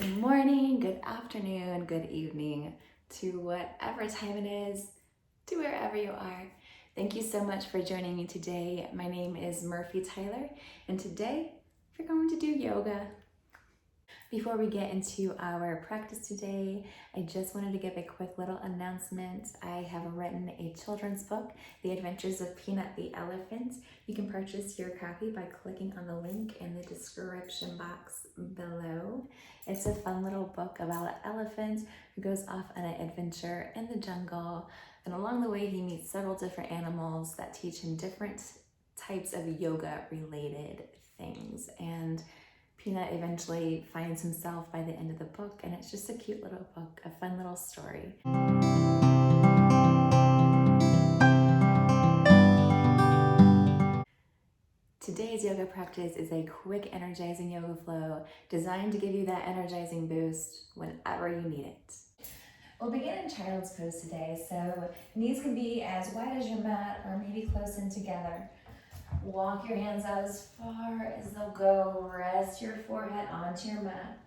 Good morning, good afternoon, good evening to whatever time it is, to wherever you are. Thank you so much for joining me today. My name is Murphy Tyler, and today we're going to do yoga. Before we get into our practice today, I just wanted to give a quick little announcement. I have written a children's book, The Adventures of Peanut the Elephant. You can purchase your copy by clicking on the link in the description box below. It's a fun little book about an elephant who goes off on an adventure in the jungle, and along the way he meets several different animals that teach him different types of yoga related things. And Peanut eventually finds himself by the end of the book, and it's just a cute little book, a fun little story. Today's yoga practice is a quick energizing yoga flow designed to give you that energizing boost whenever you need it. We'll begin in child's pose today, so knees can be as wide as your mat or maybe close in together. Walk your hands out as far as they'll go. Rest your forehead onto your mat.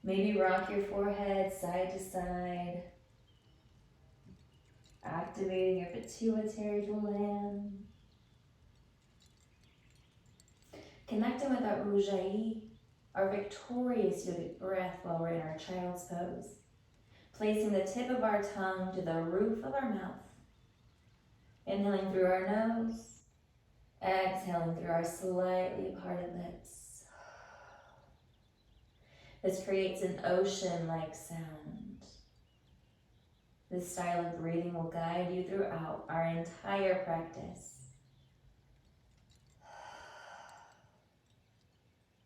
Maybe rock your forehead side to side, activating your pituitary gland. Connecting with our Ujjayi, our victorious yogic breath while we're in our child's pose. Placing the tip of our tongue to the roof of our mouth. Inhaling through our nose, exhaling through our slightly parted lips. This creates an ocean-like sound. This style of breathing will guide you throughout our entire practice.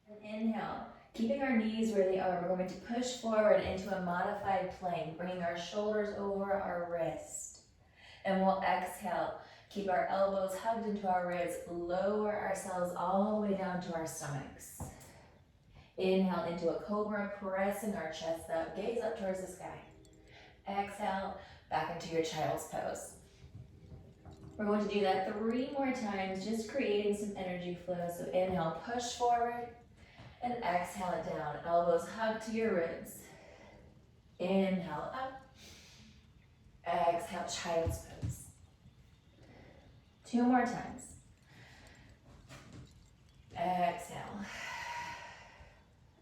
And inhale, keeping our knees where they are, we're going to push forward into a modified plank, bringing our shoulders over our wrist. And we'll exhale, keep our elbows hugged into our ribs, lower ourselves all the way down to our stomachs. Inhale into a cobra, pressing our chest up, gaze up towards the sky. Exhale, back into your child's pose. We're going to do that 3 more times, just creating some energy flow. So inhale, push forward, and exhale it down. Elbows hugged to your ribs. Inhale up. Exhale, child's pose. 2 more times. Exhale.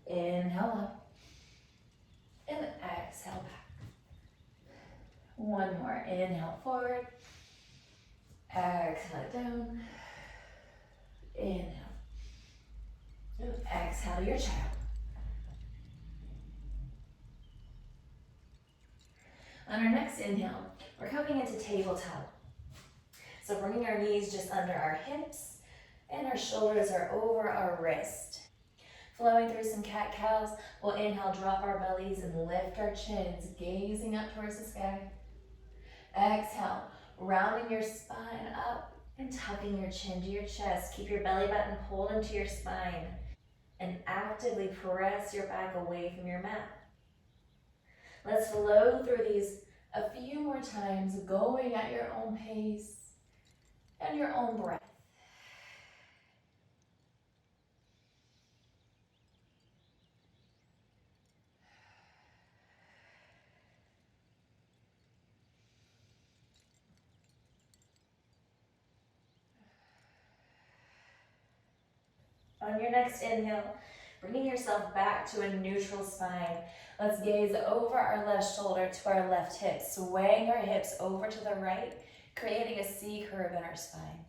Inhale up. And exhale back. 1 more. Inhale forward. Exhale it down. Inhale. And exhale your child. On our next inhale, we're coming into tabletop. So bringing our knees just under our hips and our shoulders are over our wrist. Flowing through some cat-cows, we'll inhale, drop our bellies and lift our chins, gazing up towards the sky. Exhale, rounding your spine up and tucking your chin to your chest. Keep your belly button pulled into your spine and actively press your back away from your mat. Let's flow through these a few more times, going at your own pace and your own breath. On your next inhale, bringing yourself back to a neutral spine. Let's gaze over our left shoulder to our left hip, swaying our hips over to the right, creating a C curve in our spine.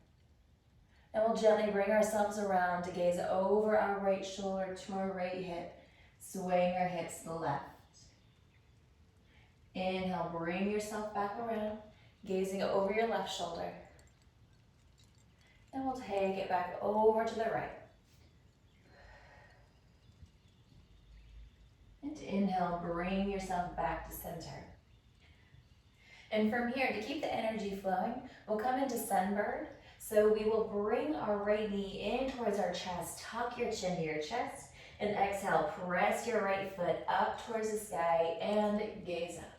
And we'll gently bring ourselves around to gaze over our right shoulder to our right hip, swaying our hips to the left. Inhale, bring yourself back around, gazing over your left shoulder. And we'll take it back over to the right. And inhale, bring yourself back to center. And from here, to keep the energy flowing, we'll come into sunbird. So we will bring our right knee in towards our chest, tuck your chin to your chest, and exhale, press your right foot up towards the sky and gaze up.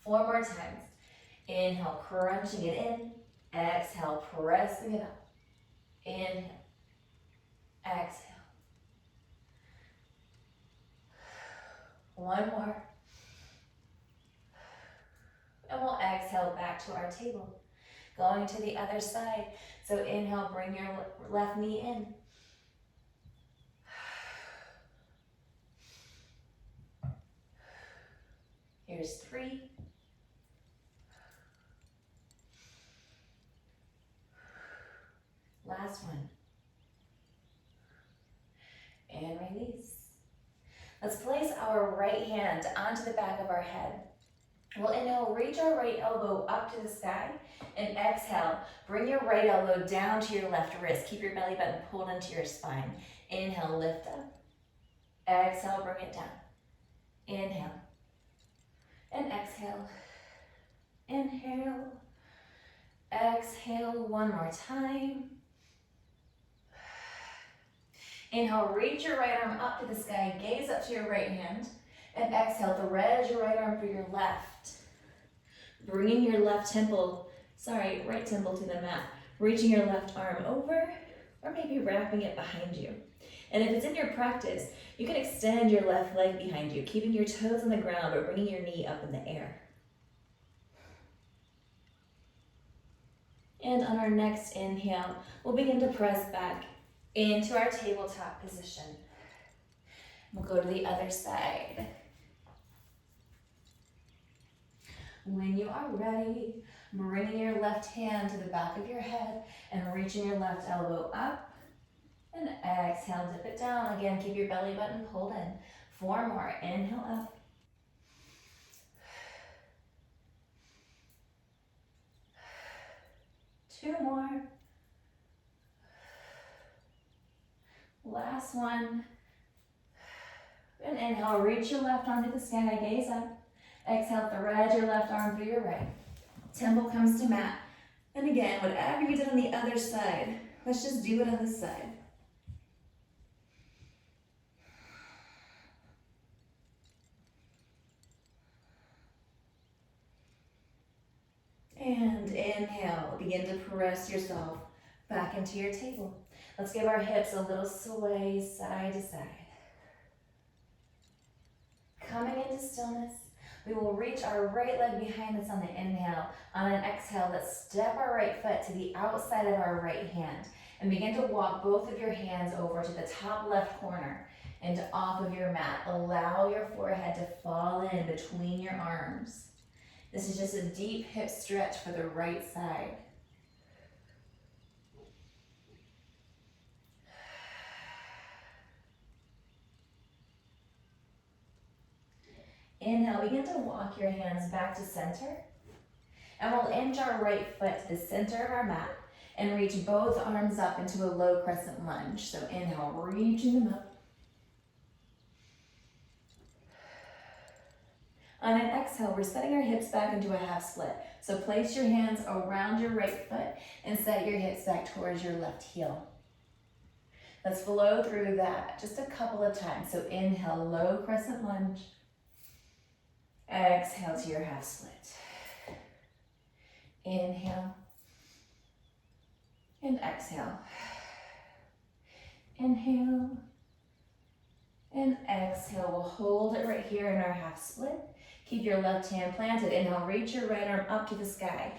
4 more times. Inhale, crunching it in. Exhale, pressing it up. Inhale. Exhale. One more. And we'll exhale back to our table. Going to the other side. So inhale, bring your left knee in. Here's 3. Last one. And release. Let's place our right hand onto the back of our head. We'll inhale, reach our right elbow up to the sky, and exhale, bring your right elbow down to your left wrist. Keep your belly button pulled into your spine. Inhale, lift up. Exhale, bring it down. Inhale. And exhale. Inhale. Exhale one more time. Inhale, reach your right arm up to the sky, gaze up to your right hand, and exhale, thread your right arm through your left. Bringing your right temple to the mat. Reaching your left arm over, or maybe wrapping it behind you. And if it's in your practice, you can extend your left leg behind you, keeping your toes on the ground, but bringing your knee up in the air. And on our next inhale, we'll begin to press back into our tabletop position. We'll go to the other side. When you are ready, bringing your left hand to the back of your head and reaching your left elbow up. And exhale, dip it down. Again, keep your belly button pulled in. 4 more. Inhale up. Two more. Last one. And inhale, reach your left arm to the sky, gaze up. Exhale, thread your left arm through your right. Temple comes to mat. And again, whatever you did on the other side, let's just do it on this side. And inhale, begin to press yourself back into your table. Let's give our hips a little sway side to side. Coming into stillness, we will reach our right leg behind us on the inhale. On an exhale, let's step our right foot to the outside of our right hand and begin to walk both of your hands over to the top left corner and off of your mat. Allow your forehead to fall in between your arms. This is just a deep hip stretch for the right side. Inhale, begin to walk your hands back to center. And we'll inch our right foot to the center of our mat and reach both arms up into a low crescent lunge. So inhale, reaching them up. On an exhale, we're setting our hips back into a half split. So place your hands around your right foot and set your hips back towards your left heel. Let's flow through that just a couple of times. So inhale, low crescent lunge. Exhale to your half split. Inhale. And exhale. Inhale. And exhale. We'll hold it right here in our half split. Keep your left hand planted. Inhale, reach your right arm up to the sky.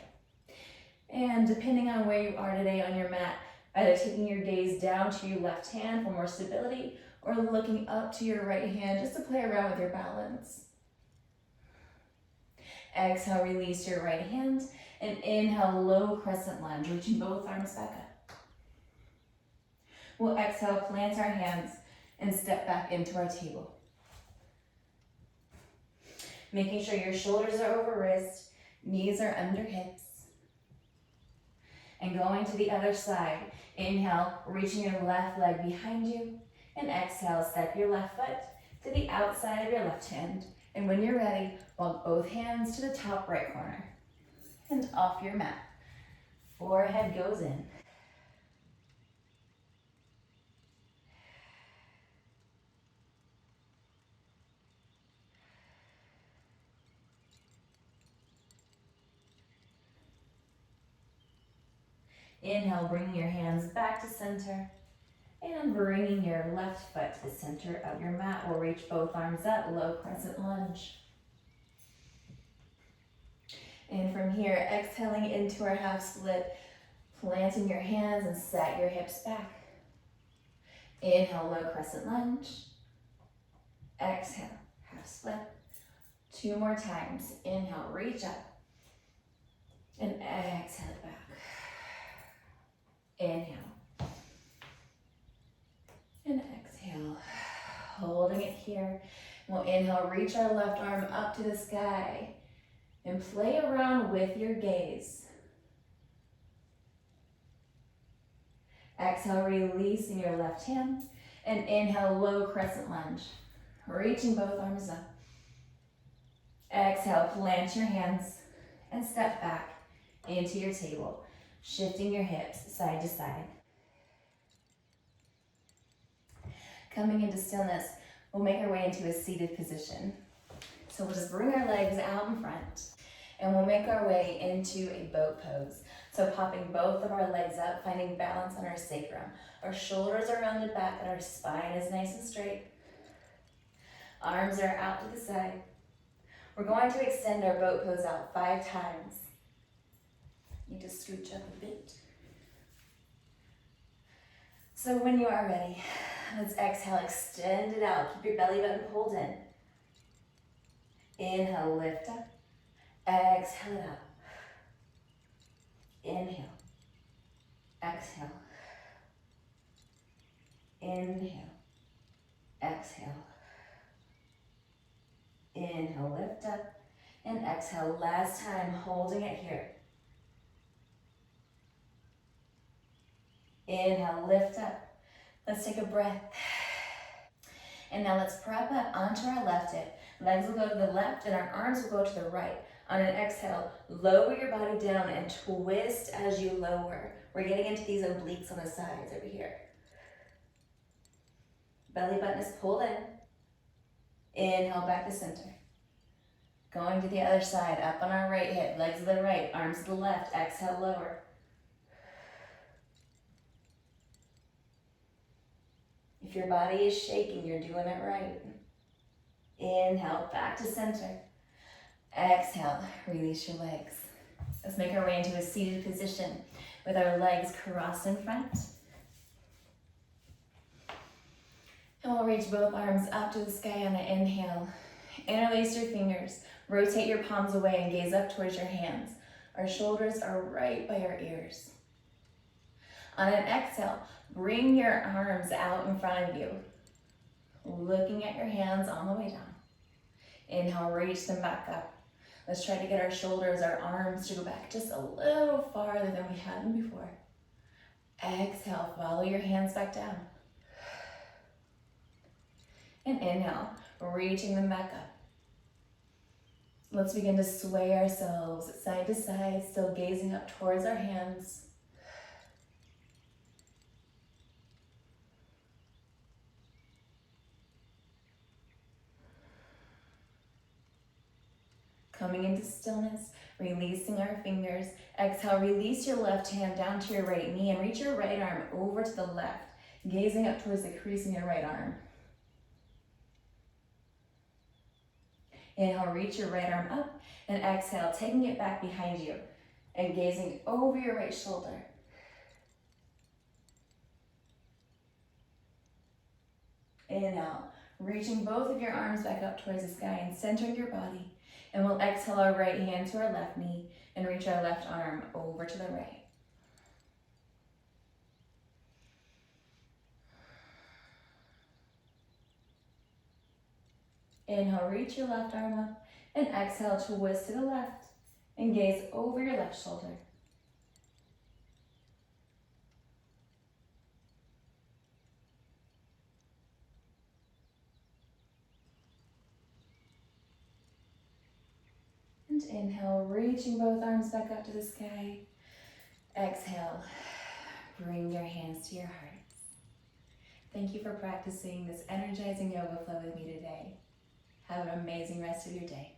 And depending on where you are today on your mat, either taking your gaze down to your left hand for more stability or looking up to your right hand just to play around with your balance. Exhale, release your right hand and inhale, low crescent lunge, reaching both arms back up. We'll exhale, plant our hands and step back into our table. Making sure your shoulders are over wrist, knees are under hips. And going to the other side, inhale, reaching your left leg behind you, and exhale, step your left foot to the outside of your left hand. And when you're ready, walk both hands to the top right corner and off your mat. Forehead goes in. Inhale, bringing your hands back to center. And bringing your left foot to the center of your mat, we'll reach both arms up, low crescent lunge. And from here, exhaling into our half split, planting your hands and set your hips back. Inhale, low crescent lunge. Exhale, half split. 2 more times. Inhale, reach up. And exhale it back. Inhale. And exhale. Holding it here. We'll inhale, reach our left arm up to the sky. And play around with your gaze. Exhale, releasing your left hand. And inhale, low crescent lunge. Reaching both arms up. Exhale, plant your hands and step back into your table, shifting your hips side to side. Coming into stillness, we'll make our way into a seated position. So we'll just bring our legs out in front and we'll make our way into a boat pose. So popping both of our legs up, finding balance on our sacrum. Our shoulders are rounded back and our spine is nice and straight. Arms are out to the side. We're going to extend our boat pose out 5 times. Need to scooch up a bit. So when you are ready, let's exhale, extend it out. Keep your belly button pulled in. Inhale, lift up. Exhale it up. Inhale. Exhale. Inhale. Exhale. Inhale, lift up. And exhale, last time, holding it here. Inhale, lift up. Let's take a breath. And now let's prop up onto our left hip. Legs will go to the left and our arms will go to the right. On an exhale, lower your body down and twist as you lower. We're getting into these obliques on the sides over here. Belly button is pulled in. Inhale, back to center. Going to the other side, up on our right hip, legs to the right, arms to the left. Exhale, lower. If your body is shaking, you're doing it right. Inhale, back to center. Exhale, release your legs. Let's make our way into a seated position with our legs crossed in front. And we'll reach both arms up to the sky on an inhale. Interlace your fingers. Rotate your palms away and gaze up towards your hands. Our shoulders are right by our ears. On an exhale, bring your arms out in front of you. Looking at your hands on the way down. Inhale, reach them back up. Let's try to get our shoulders, our arms to go back just a little farther than we had them before. Exhale, follow your hands back down. And inhale, reaching them back up. Let's begin to sway ourselves side to side, still gazing up towards our hands. Coming into stillness, releasing our fingers. Exhale, release your left hand down to your right knee and reach your right arm over to the left, gazing up towards the crease in your right arm. Inhale, reach your right arm up, and exhale, taking it back behind you and gazing over your right shoulder. Inhale, reaching both of your arms back up towards the sky and centering your body. And we'll exhale our right hand to our left knee and reach our left arm over to the right. Inhale, reach your left arm up, and exhale, twist to the left and gaze over your left shoulder. And inhale, reaching both arms back up to the sky. Exhale, bring your hands to your hearts. Thank you for practicing this energizing yoga flow with me today. Have an amazing rest of your day.